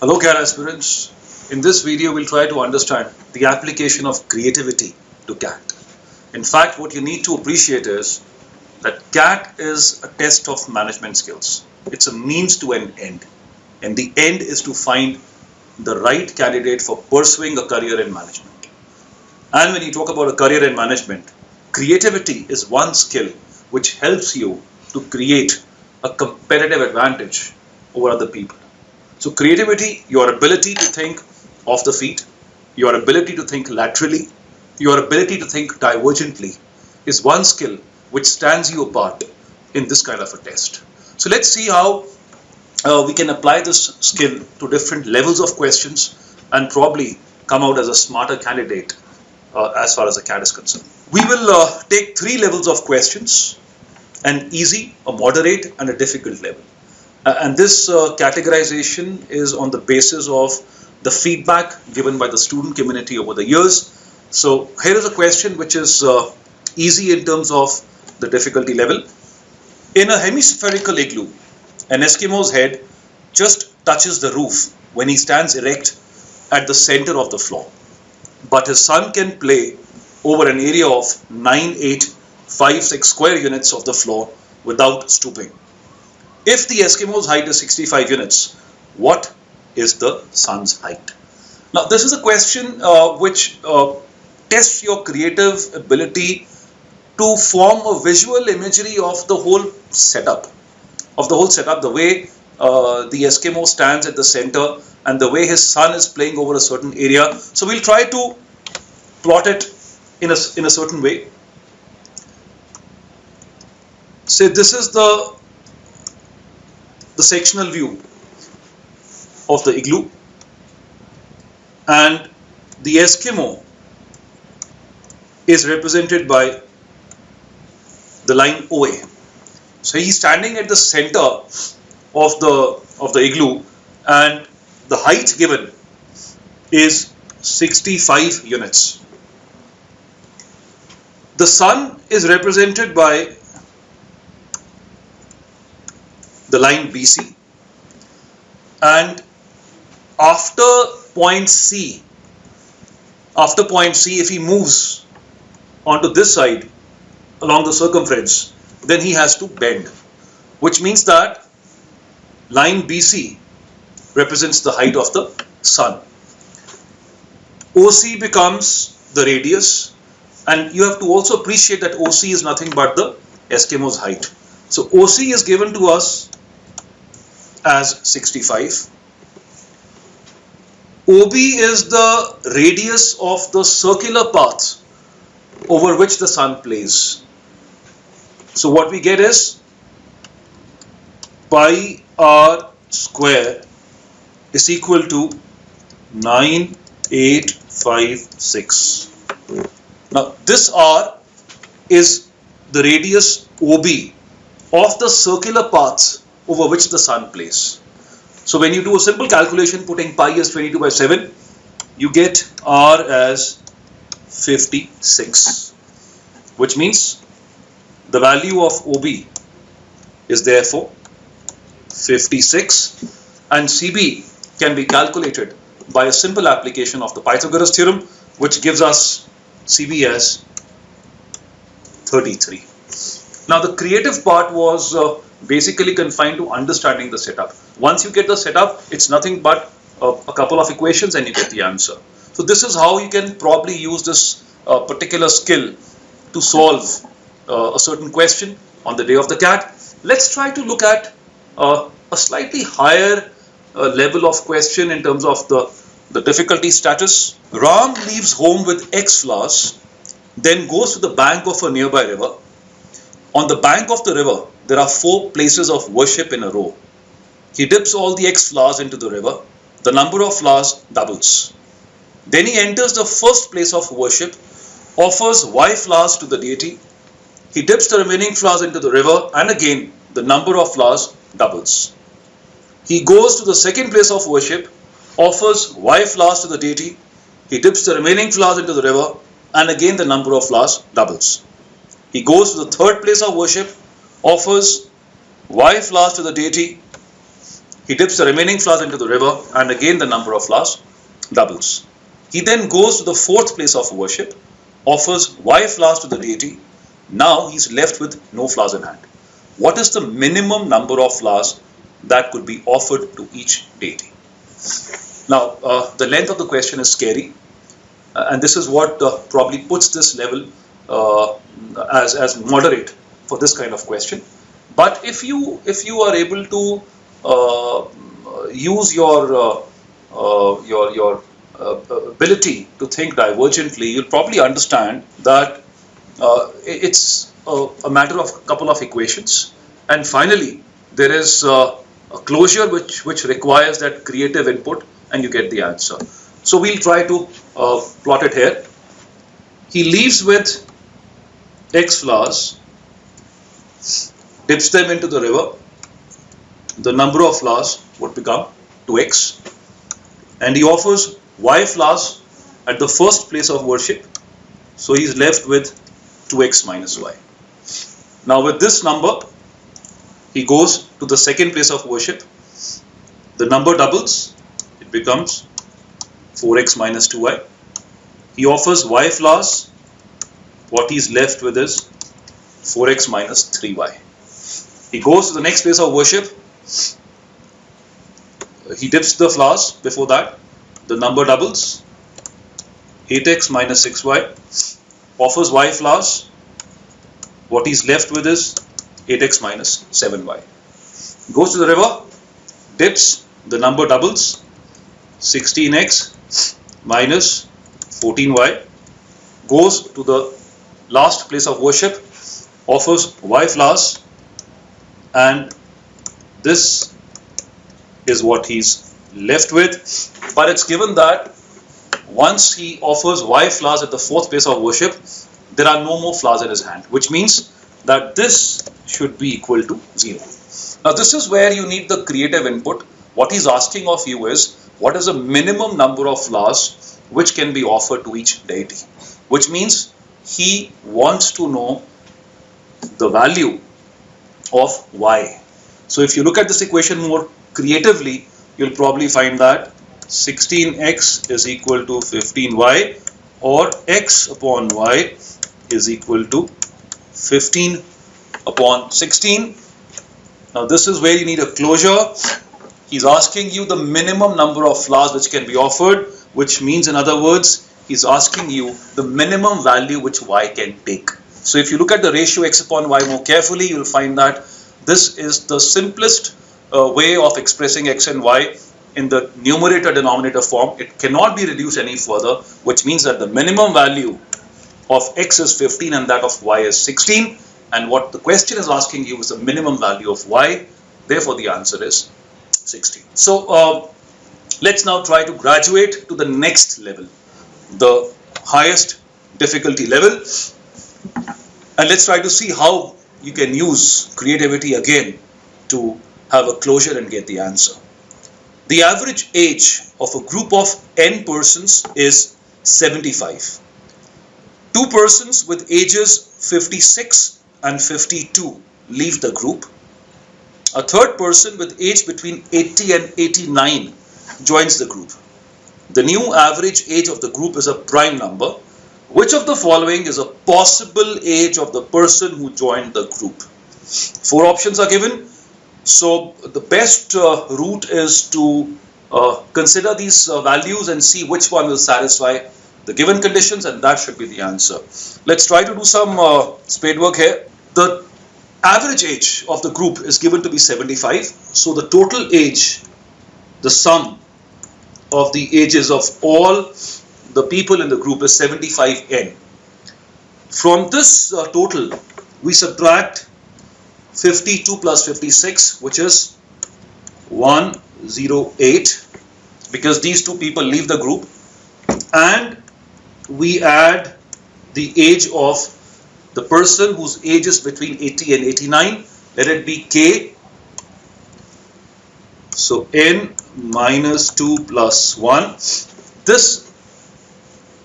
Hello CAT aspirants. In this video we'll try to understand the application of creativity to CAT. In fact, what you need to appreciate is that CAT is a test of management skills. It's a means to an end, and the end is to find the right candidate for pursuing a career in management. And when you talk about a career in management, creativity is one skill which helps you to create a competitive advantage over other people. So creativity, your ability to think off the feet, your ability to think laterally, your ability to think divergently is one skill which stands you apart in this kind of a test. So let's see how we can apply this skill to different levels of questions and probably come out as a smarter candidate as far as the CAT is concerned. We will take three levels of questions: an easy, a moderate and a difficult level. And this categorization is on the basis of the feedback given by the student community over the years. So here is a question which is easy in terms of the difficulty level. In a hemispherical igloo, an Eskimo's head just touches the roof when he stands erect at the center of the floor. But his son can play over an area of 9856 square units of the floor without stooping. If the Eskimo's height is 65 units, what is the son's height? Now, this is a question which tests your creative ability to form a visual imagery of the whole setup. The way the Eskimo stands at the center and the way his son is playing over a certain area. So we'll try to plot it in a certain way. Say this is the sectional view of the igloo, and the Eskimo is represented by the line OA. So he's standing at the center of the igloo, and the height given is 65 units. The sun is represented by the line BC, and after point C, if he moves onto this side along the circumference, then he has to bend, which means that line BC represents the height of the sun. OC becomes the radius, and you have to also appreciate that OC is nothing but the Eskimo's height. So OC is given to us as 65. OB is the radius of the circular path over which the sun plays. So what we get is pi r square is equal to 9856. Now this r is the radius OB of the circular path over which the sun plays. So when you do a simple calculation putting pi as 22 by 7, you get r as 56, which means the value of OB is therefore 56, and CB can be calculated by a simple application of the Pythagoras theorem, which gives us CB as 33. Now the creative part was basically confined to understanding the setup. Once you get the setup, it's nothing but a couple of equations and you get the answer. So this is how you can probably use this particular skill to solve a certain question on the day of the CAT. Let's try to look at a slightly higher level of question in terms of the difficulty status. Ram leaves home with X flowers, then goes to the bank of a nearby river. On the bank of the river, there are 4 places of worship in a row. He dips all the X flowers into the river. The number of flowers doubles. Then he enters the first place of worship, offers Y flowers to the deity. He dips the remaining flowers into the river, and again the number of flowers doubles. He goes to the second place of worship, offers Y flowers to the deity. He dips the remaining flowers into the river, and again the number of flowers doubles. He goes to the third place of worship, offers Y flowers to the deity. He dips the remaining flowers into the river, and again the number of flowers doubles. He then goes to the fourth place of worship, offers Y flowers to the deity. Now he's left with no flowers in hand. What is the minimum number of flowers that could be offered to each deity? Now, the length of the question is scary, and this is what probably puts this level as moderate for this kind of question. But if you are able to use your ability to think divergently, you'll probably understand that it's a matter of a couple of equations, and finally there is a closure which requires that creative input, and you get the answer. So we'll try to plot it here. He leaves with X flowers, dips them into the river. The number of flowers would become 2x, and he offers Y flowers at the first place of worship, so he's left with 2x minus y. Now with this number, he goes to the second place of worship. The number doubles, it becomes 4x minus 2y. He offers Y flowers. What he's left with is 4x minus 3y. He goes to the next place of worship. He dips the flowers before that. The number doubles, 8x minus 6y. Offers Y flowers. What he's left with is 8x minus 7y. Goes to the river, dips, the number doubles, 16x minus 14y. Goes to the last place of worship, offers Y flowers, and this is what he's left with. But it's given that once he offers Y flowers at the fourth place of worship, there are no more flowers in his hand, which means that this should be equal to 0. Now this is where you need the creative input. What he's asking of you is, what is the minimum number of flowers which can be offered to each deity, which means he wants to know the value of Y. So if you look at this equation more creatively, you'll probably find that 16x is equal to 15y, or x upon y is equal to 15 upon 16. Now this is where you need a closure. He's asking you the minimum number of flowers which can be offered, which means, in other words, he's asking you the minimum value which y can take. So if you look at the ratio x upon y more carefully, you'll find that this is the simplest way of expressing x and y in the numerator-denominator form. It cannot be reduced any further, which means that the minimum value of x is 15 and that of y is 16. And what the question is asking you is the minimum value of y. Therefore, the answer is 16. So let's now try to graduate to the next level, the highest difficulty level. And let's try to see how you can use creativity again to have a closure and get the answer. The average age of a group of n persons is 75. Two persons with ages 56 and 52 leave the group. A third person with age between 80 and 89 joins the group. The new average age of the group is a prime number. Which of the following is a possible age of the person who joined the group? 4 options are given. So the best route is to consider these values and see which one will satisfy the given conditions, and that should be the answer. Let's try to do some spade work here. The average age of the group is given to be 75. So the total age, the sum of the ages of all the people in the group is 75n. From this total, we subtract 52 plus 56, which is 108, because these two people leave the group, and we add the age of the person whose age is between 80 and 89. Let it be k. So n minus 2 plus 1. This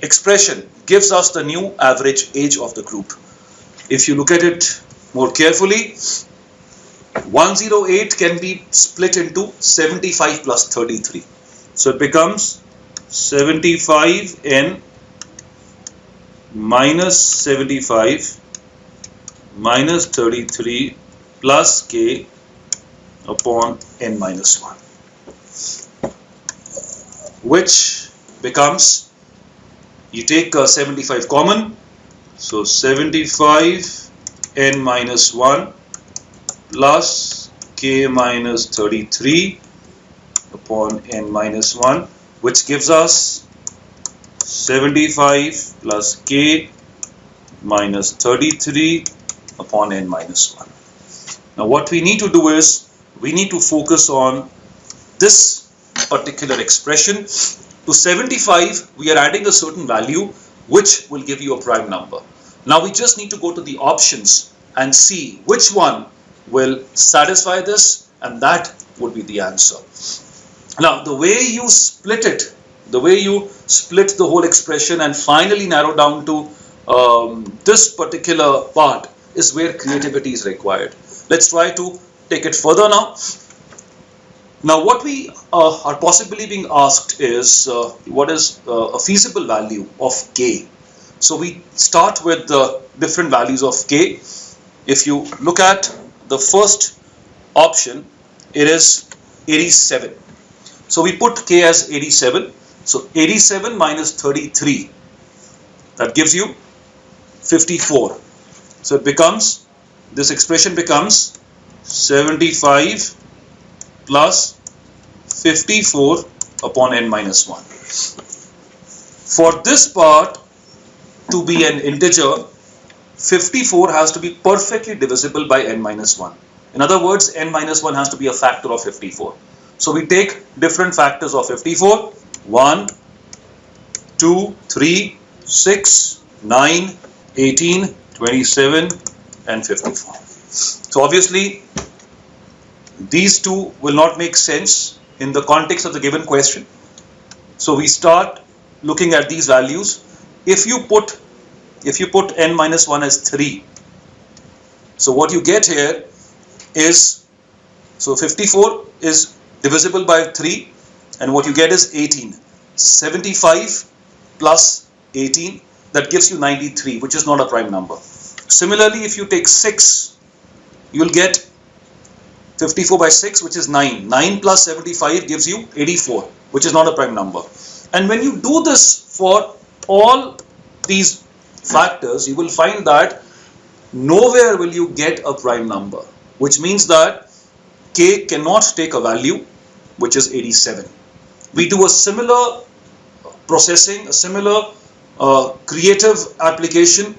expression gives us the new average age of the group. If you look at it more carefully, 108 can be split into 75 plus 33. So it becomes 75n minus 75 minus 33 plus k upon n minus 1, which becomes, you take 75 common, so 75 n minus 1 plus k minus 33 upon n minus 1, which gives us 75 plus k minus 33 upon n minus 1. Now what we need to do is, we need to focus on this particular expression. To 75, we are adding a certain value which will give you a prime number. Now we just need to go to the options and see which one will satisfy this, and that would be the answer. Now the way you split it, the way you split the whole expression and finally narrow down to this particular part is where creativity is required. Let's try to take it further now. Now what we are possibly being asked is what is a feasible value of k. So we start with the different values of k. If you look at the first option, it is 87. So we put k as 87. So 87 minus 33, that gives you 54. So it becomes, this expression becomes 75 plus 54 upon n minus 1. For this part to be an integer, 54 has to be perfectly divisible by n minus 1. In other words, n minus 1 has to be a factor of 54. So we take different factors of 54, 1, 2, 3, 6, 9, 18, 27 and 54. So obviously these two will not make sense in the context of the given question. So we start looking at these values. If you put n minus 1 as 3, so what you get here is, so 54 is divisible by 3 and what you get is 18. 75 plus 18, that gives you 93, which is not a prime number. Similarly, if you take 6, you will get 54 by 6, which is 9. 9 plus 75 gives you 84, which is not a prime number. And when you do this for all these factors, you will find that nowhere will you get a prime number, which means that k cannot take a value which is 87. We do a similar processing, a similar creative application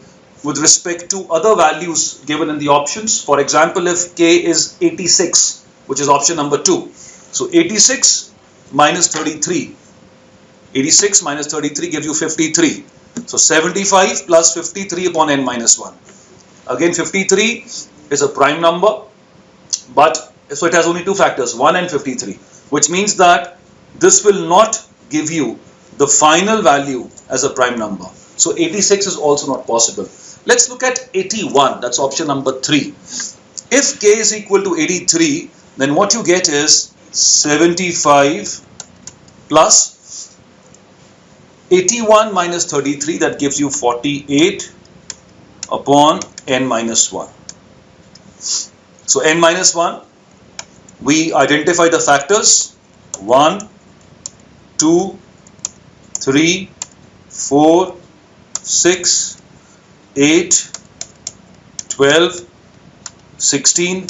with respect to other values given in the options. For example, if k is 86, which is option number 2. So 86 minus 33. 86 minus 33 gives you 53. So 75 plus 53 upon n minus 1. Again, 53 is a prime number, but so it has only two factors, 1 and 53, which means that this will not give you the final value as a prime number. So 86 is also not possible. Let's look at 81, that's option number 3. If k is equal to 83, then what you get is 75 plus 81 minus 33, that gives you 48 upon n minus 1. So n minus 1, we identify the factors 1, 2, 3, 4, 6, 8, 12, 16,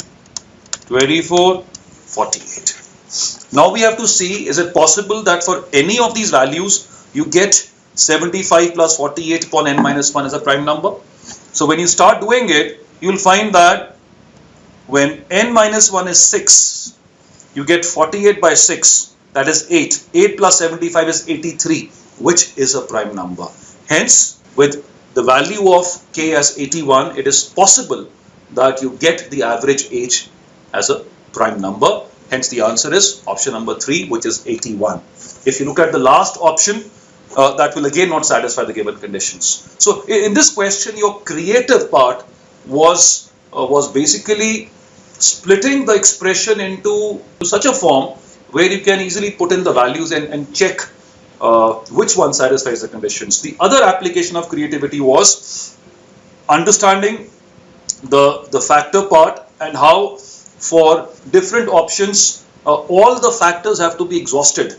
24, 48. Now we have to see, is it possible that for any of these values you get 75 plus 48 upon n minus 1 as a prime number? So when you start doing it, you will find that when n minus 1 is 6, you get 48 by 6, that is 8. 8 plus 75 is 83, which is a prime number. Hence, with the value of k as 81, it is possible that you get the average age as a prime number. Hence, the answer is option number 3, which is 81. If you look at the last option, that will again not satisfy the given conditions. So, in this question, your creative part was basically splitting the expression into such a form where you can easily put in the values and check which one satisfies the conditions. The other application of creativity was understanding the factor part and how for different options all the factors have to be exhausted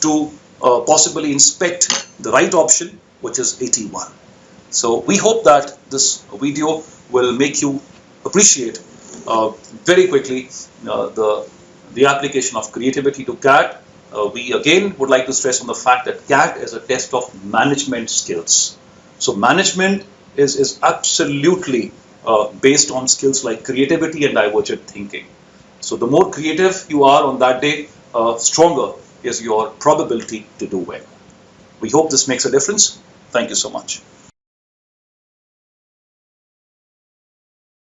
to possibly inspect the right option, which is 81. So we hope that this video will make you appreciate very quickly the application of creativity to CAT. We again would like to stress on the fact that CAT is a test of management skills. So management is absolutely based on skills like creativity and divergent thinking. So the more creative you are on that day, stronger is your probability to do well. We hope this makes a difference. Thank you so much.